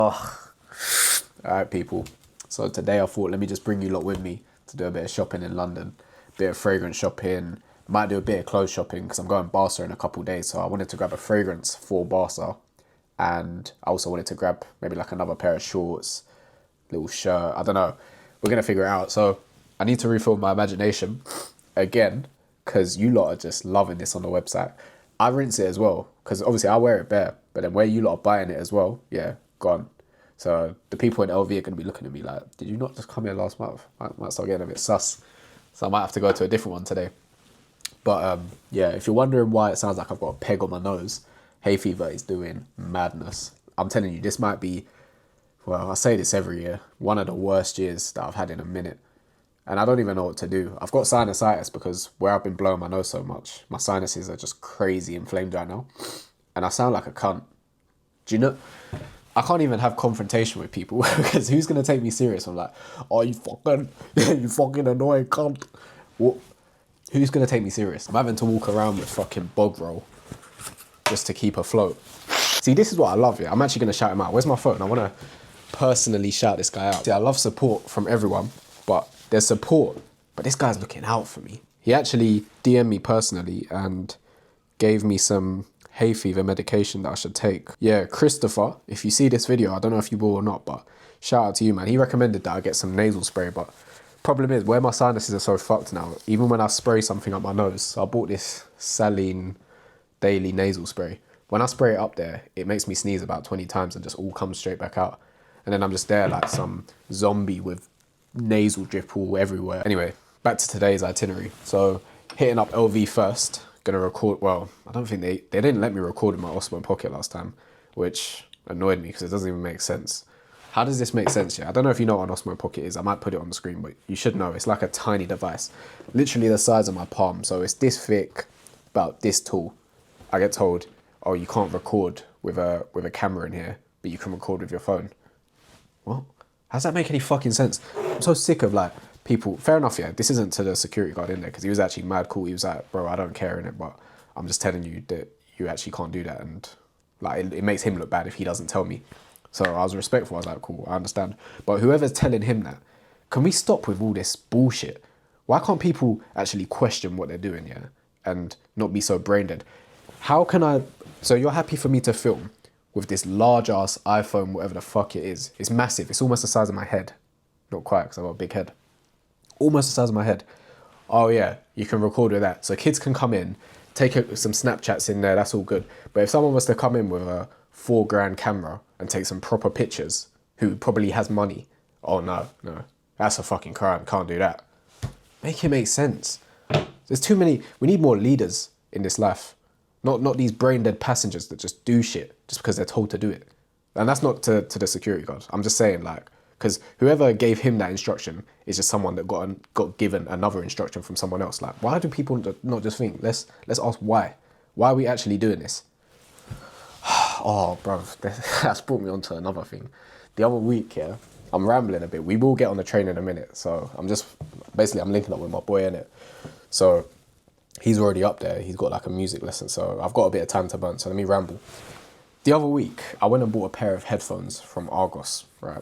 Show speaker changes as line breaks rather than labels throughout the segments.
Alright people, so today I thought let me just bring you lot with me to do a bit of shopping in London, a bit of fragrance shopping, might do a bit of clothes shopping because I'm going to Barca in a couple of days, so I wanted to grab a fragrance for Barca, and I also wanted to grab maybe like another pair of shorts, little shirt, I don't know, we're going to figure it out. So I need to refill my imagination again because you lot are just loving this on the website. I rinse it as well because obviously I wear it bare, but then where you lot are buying it as well, yeah, gone. So the people in LV are going to be looking at me like, did you not just come here last month? I might start getting a bit sus. So I might have to go to a different one today. But yeah, if you're wondering why it sounds like I've got a peg on my nose, hay fever is doing madness. I'm telling you, this might be, well, I say this every year, one of the worst years that I've had in a minute. And I don't even know what to do. I've got sinusitis because where I've been blowing my nose so much, my sinuses are just crazy inflamed right now. And I sound like a cunt. Do you know? I can't even have confrontation with people because who's going to take me serious? I'm like, oh, you fucking annoying cunt. What? Who's going to take me serious? I'm having to walk around with fucking bog roll just to keep afloat. See, this is what I love, yeah. I'm actually going to shout him out. Where's my phone? I want to personally shout this guy out. See, I love support from everyone, but there's support. But this guy's looking out for me. He actually DM'd me personally and gave me some hay fever medication that I should take. Yeah, Christopher, if you see this video, I don't know if you will or not, but shout out to you, man. He recommended that I get some nasal spray, but problem is, where my sinuses are so fucked now, even when I spray something up my nose, so I bought this saline daily nasal spray. When I spray it up there, it makes me sneeze about 20 times and just all comes straight back out. And then I'm just there like some zombie with nasal drip all everywhere. Anyway, back to today's itinerary. So hitting up LV first. Gonna record, well, I don't think they didn't let me record in my Osmo Pocket last time, which annoyed me because it doesn't even make sense. How does this make sense? Yeah, I don't know if you know what an Osmo Pocket is. I might put it on the screen, but you should know. It's like a tiny device, literally the size of my palm. So it's this thick, about this tall. I get told, oh, you can't record with a camera in here, but you can record with your phone. What? How does that make any fucking sense? I'm so sick of like people. Fair enough, yeah. This isn't to the security guard in there because he was actually mad cool. He was like, bro, I don't care in it, but I'm just telling you that you actually can't do that, and like it makes him look bad if he doesn't tell me. So I was respectful. I was like, cool, I understand. But whoever's telling him that, can we stop with all this bullshit? Why can't people actually question what they're doing, yeah, and not be so brain dead? How can I? So you're happy for me to film with this large ass iPhone, whatever the fuck it is? It's massive. It's almost the size of my head. Not quite, because I've got a big head. Almost the size of my head. Oh yeah, you can record with that. So kids can come in, take some Snapchats in there, that's all good. But if someone was to come in with a $4,000 camera and take some proper pictures, who probably has money, oh no, that's a fucking crime, can't do that. Make it make sense. There's too many, we need more leaders in this life. Not these brain dead passengers that just do shit just because they're told to do it. And that's not to the security guard. I'm just saying, like, because whoever gave him that instruction is just someone that got given another instruction from someone else. Like, why do people not just think? Let's ask why. Why are we actually doing this? Oh, bro, that's brought me on to another thing. The other week, yeah, I'm rambling a bit. We will get on the train in a minute. So I'm linking up with my boy in it. So he's already up there. He's got like a music lesson. So I've got a bit of time to burn. So let me ramble. The other week, I went and bought a pair of headphones from Argos, right?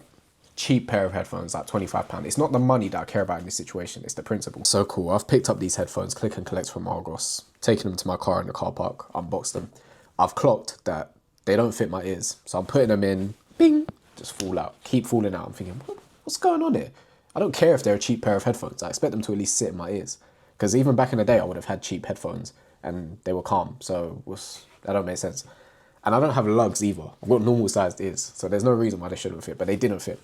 Cheap pair of headphones, like £25. It's not the money that I care about in this situation, it's the principle. So cool, I've picked up these headphones, click and collect from Argos, taken them to my car in the car park, unboxed them. I've clocked that they don't fit my ears. So I'm putting them in, bing, just fall out, keep falling out. I'm thinking, what's going on here? I don't care if they're a cheap pair of headphones. I expect them to at least sit in my ears. Because even back in the day, I would have had cheap headphones and they were calm. So that don't make sense. And I don't have lugs either. I've got normal sized ears. So there's no reason why they shouldn't fit, but they didn't fit.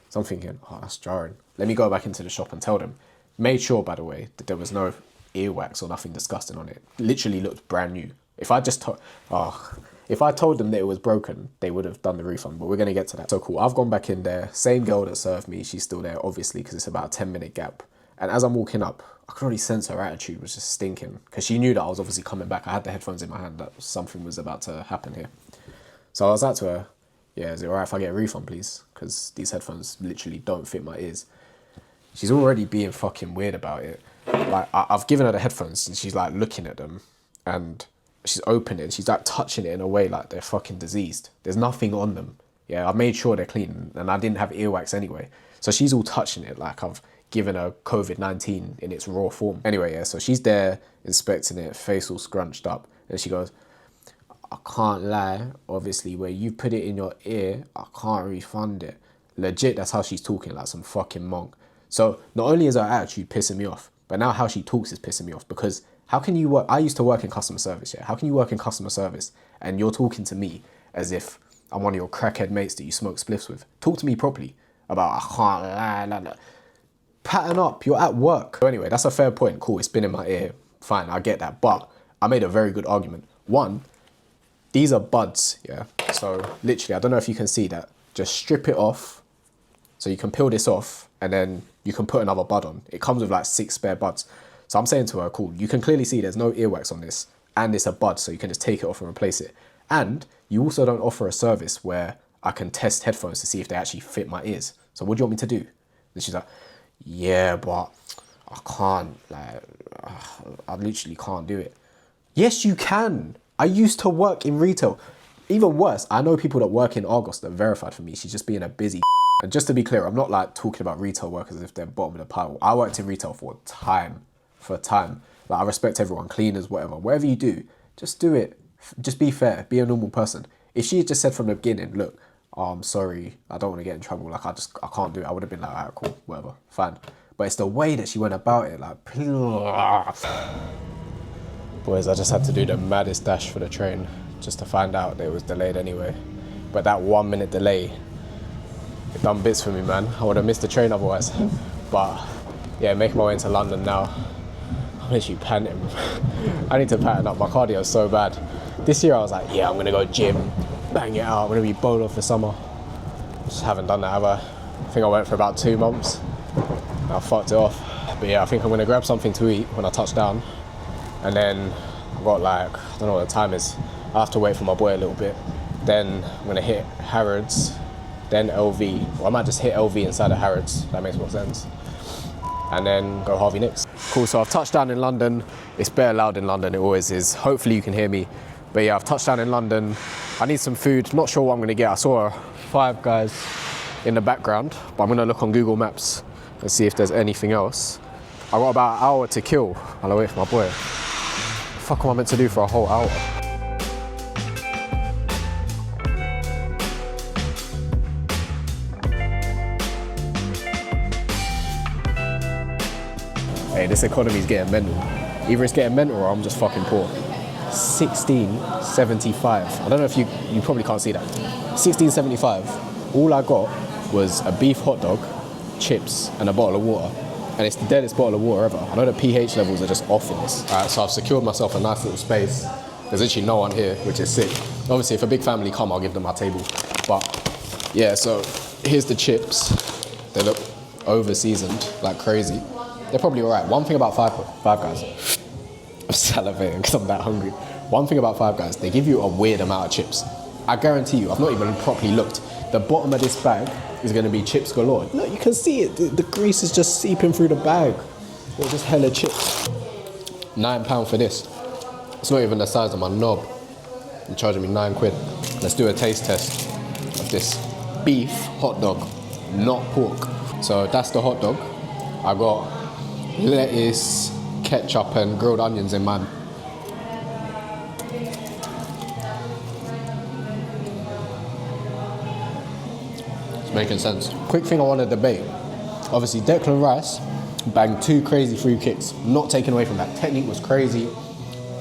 So I'm thinking, oh, that's jarring. Let me go back into the shop and tell them. Made sure, by the way, that there was no earwax or nothing disgusting on it. Literally looked brand new. If I told them that it was broken, they would have done the refund, but we're going to get to that. So cool, I've gone back in there. Same girl that served me, she's still there, obviously, because it's about a 10-minute gap. And as I'm walking up, I could already sense her attitude was just stinking, because she knew that I was obviously coming back. I had the headphones in my hand, that something was about to happen here. So I was like to her, yeah, is it alright if I get a refund, please? Because these headphones literally don't fit my ears. She's already being fucking weird about it. Like, I've given her the headphones and she's like looking at them and she's opening it and she's like touching it in a way like they're fucking diseased. There's nothing on them. Yeah, I made sure they're clean, and I didn't have earwax anyway. So she's all touching it like I've given her COVID-19 in its raw form. Anyway, yeah, so she's there inspecting it, face all scrunched up, and she goes, I can't lie, obviously, where you put it in your ear, I can't refund it. Legit, that's how she's talking, like some fucking monk. So not only is her attitude pissing me off, but now how she talks is pissing me off, because how can you work? I used to work in customer service, yeah? How can you work in customer service and you're talking to me as if I'm one of your crackhead mates that you smoke spliffs with? Talk to me properly about, I can't lie. Pattern up, you're at work. So anyway, that's a fair point. Cool, it's been in my ear. Fine, I get that. But I made a very good argument. One, these are buds, yeah? So literally, I don't know if you can see that. Just strip it off. So you can peel this off and then you can put another bud on. It comes with like 6 spare buds. So I'm saying to her, cool, you can clearly see there's no earwax on this and it's a bud, so you can just take it off and replace it. And you also don't offer a service where I can test headphones to see if they actually fit my ears. So what do you want me to do? And she's like, yeah, but I can't, like, I literally can't do it. Yes, you can. I used to work in retail. Even worse, I know people that work in Argos that verified for me. She's just being a busy. And just to be clear, I'm not like talking about retail workers as if they're bottom of the pile. I worked in retail for time. Like, I respect everyone, cleaners, whatever you do, just do it. Just be fair, be a normal person. If she had just said from the beginning, look, I'm sorry, I don't want to get in trouble, like I can't do it, I would have been like, alright, cool, whatever, fine. But it's the way that she went about it, like, boys, I just had to do the maddest dash for the train just to find out that it was delayed anyway. But that 1 minute delay, it done bits for me, man. I would have missed the train otherwise. But yeah, making my way into London now. I'm literally panting. I need to pattern up, my cardio is so bad. This year I was like, yeah, I'm gonna go gym, bang it out, I'm gonna be bowler for summer. Just haven't done that, have I? I think I went for about 2 months. I fucked it off. But yeah, I think I'm gonna grab something to eat when I touch down. And then I've got like, I don't know what the time is. I have to wait for my boy a little bit. Then I'm gonna hit Harrods, then LV. Or I might just hit LV inside of Harrods, that makes more sense. And then go Harvey Nicks. Cool, so I've touched down in London. It's bare loud in London, it always is. Hopefully you can hear me. But yeah, I've touched down in London. I need some food, not sure what I'm gonna get. I saw Five Guys in the background, but I'm gonna look on Google Maps and see if there's anything else. I got about an hour to kill while I wait for my boy. What the fuck am I meant to do for a whole hour? Hey, this economy's getting mental. Either it's getting mental or I'm just fucking poor. 16.75. I don't know if you probably can't see that. 16.75. All I got was a beef hot dog, chips, and a bottle of water. And it's the deadest bottle of water ever. I know the pH levels are just off in this. All right, so I've secured myself a nice little space. There's literally no one here, which is sick. Obviously, if a big family come, I'll give them my table. But yeah, so here's the chips. They look over-seasoned, like crazy. They're probably all right. One thing about Five Guys, I'm salivating because I'm that hungry. One thing about Five Guys, they give you a weird amount of chips. I guarantee you, I've not even properly looked. The bottom of this bag is going to be chips galore. Look, you can see it. The grease is just seeping through the bag. They're just hella chips. £9 for this. It's not even the size of my knob. They're charging me £9. Let's do a taste test of this beef hot dog, not pork. So that's the hot dog. I got lettuce, ketchup and grilled onions in mine. It's making sense. Quick thing I want to debate. Obviously Declan Rice banged 2 crazy free kicks. Not taken away from that. Technique was crazy.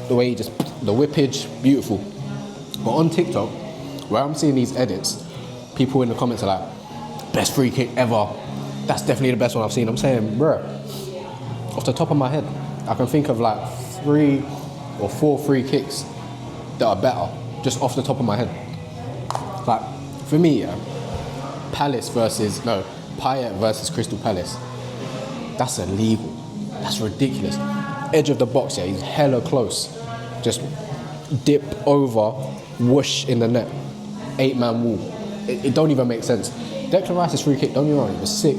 The way he just, the whippage, beautiful. But on TikTok, where I'm seeing these edits, people in the comments are like, best free kick ever. That's definitely the best one I've seen. I'm saying, bro, off the top of my head, I can think of like 3 or 4 free kicks that are better, just off the top of my head. Like, for me, yeah, Payet versus Crystal Palace, that's illegal. That's ridiculous. Edge of the box, yeah, he's hella close. Just dip over, whoosh in the net. 8-man wall. It don't even make sense. Declan Rice's free kick, don't get me wrong, it was sick,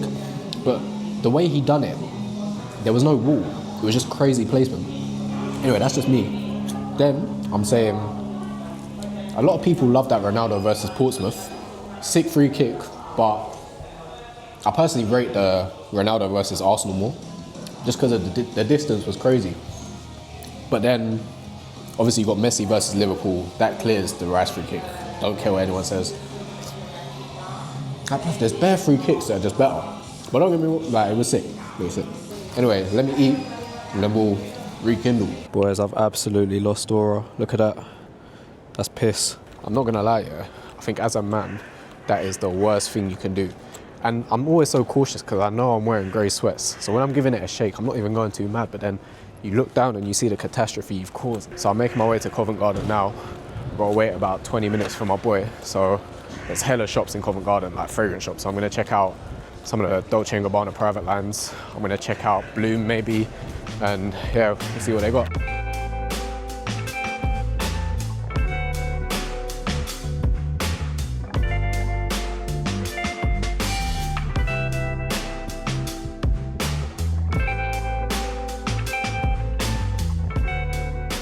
but the way he done it, there was no wall. It was just crazy placement. Anyway, that's just me. Then, I'm saying, a lot of people love that Ronaldo versus Portsmouth. Sick free kick, but I personally rate the Ronaldo versus Arsenal more, just because of the distance was crazy. But then, obviously you got Messi versus Liverpool. That clears the Rice free kick. Don't care what anyone says. There's bare free kicks that are just better. But don't get me wrong, like, it was sick. It was sick. Anyway, let me eat, and then we'll rekindle. Boys, I've absolutely lost aura. Look at that. That's piss. I'm not gonna lie, yeah. I think as a man, that is the worst thing you can do. And I'm always so cautious because I know I'm wearing grey sweats. So when I'm giving it a shake, I'm not even going too mad, but then you look down and you see the catastrophe you've caused. So I'm making my way to Covent Garden now. I've got to wait about 20 minutes for my boy. So there's hella shops in Covent Garden, like fragrance shops. So I'm gonna check out some of the Dolce & Gabbana private lines. I'm gonna check out Bloom maybe, and yeah, we'll see what they got.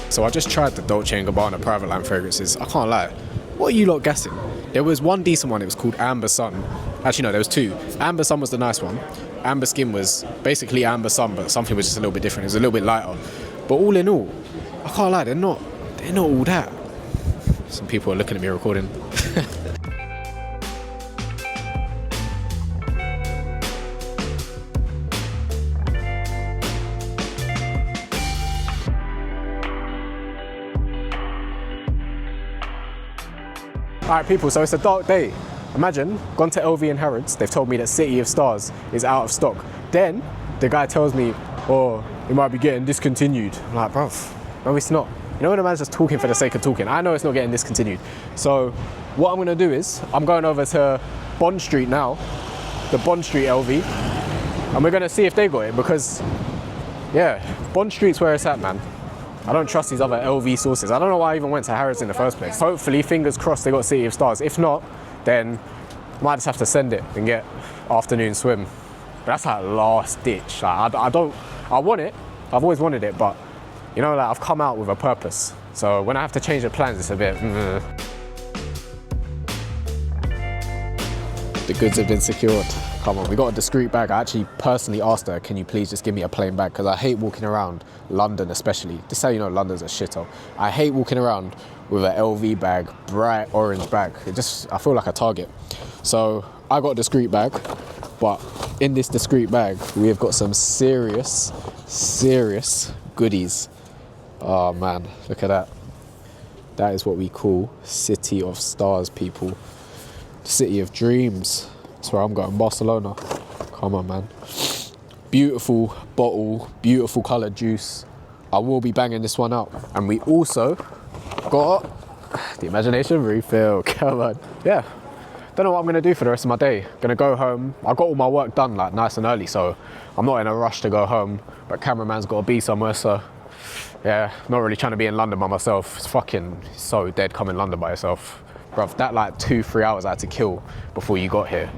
So I just tried the Dolce & Gabbana private line fragrances. I can't lie. What are you lot guessing? There was one decent one, it was called Amber Sun. Actually no, there was two. Amber Sun was the nice one. Amber Skin was basically Amber Sun, but something was just a little bit different. It was a little bit lighter. But all in all, I can't lie, they're not all that. Some people are looking at me recording. Alright people, so it's a dark day. Imagine, gone to LV and Harrods, they've told me that City of Stars is out of stock. Then, the guy tells me, oh, it might be getting discontinued. I'm like, bruv, no it's not. You know when a man's just talking for the sake of talking? I know it's not getting discontinued. So, what I'm gonna do is, I'm going over to Bond Street now, the Bond Street LV, and we're gonna see if they got it because, yeah, Bond Street's where it's at, man. I don't trust these other LV sources. I don't know why I even went to Harrods in the first place. Hopefully, fingers crossed, they got City of Stars. If not, then I might just have to send it and get afternoon swim. But that's like last ditch. Like, I want it. I've always wanted it, but you know, like I've come out with a purpose. So when I have to change the plans, it's a bit. The goods have been secured. Come on, we got a discreet bag. I actually personally asked her, can you please just give me a plain bag? Because I hate walking around London, especially. This is how you know London's a shithole. I hate walking around with an LV bag, bright orange bag. I feel like a target. So I got a discreet bag, but in this discreet bag, we have got some serious goodies. Oh man, look at that. That is what we call City of Stars, people. City of Dreams. That's where I'm going, Barcelona. Come on, man. Beautiful bottle, beautiful coloured juice. I will be banging this one out. And we also got the imagination refill. Come on. Yeah. Don't know what I'm going to do for the rest of my day. Going to go home. I got all my work done like nice and early, so I'm not in a rush to go home. But cameraman's got to be somewhere, so yeah, not really trying to be in London by myself. It's fucking so dead coming London by yourself. Bruv, that like 2-3 hours I had to kill before you got here.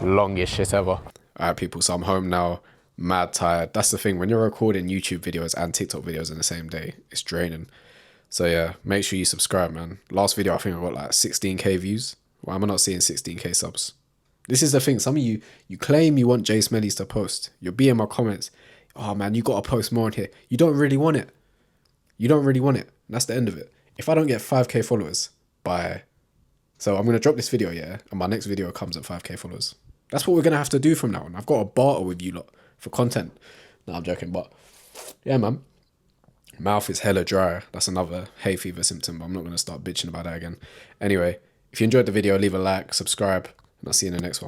Longest shit ever. Alright people, so I'm home now, mad tired. That's the thing, when you're recording YouTube videos and TikTok videos in the same day, it's draining. So yeah, make sure you subscribe, man. Last video I think I got like 16k views. Why am I not seeing 16k subs? This is the thing, some of you claim you want Jay Smellies to post. You'll be in my comments, oh man, you gotta post more on here. You don't really want it. You don't really want it. That's the end of it. If I don't get 5k followers so I'm going to drop this video, yeah, and my next video comes at 5k followers. That's what we're going to have to do from now on. I've got to barter with you lot for content. No, I'm joking, but yeah, man. Mouth is hella dry. That's another hay fever symptom, but I'm not going to start bitching about that again. Anyway, if you enjoyed the video, leave a like, subscribe, and I'll see you in the next one.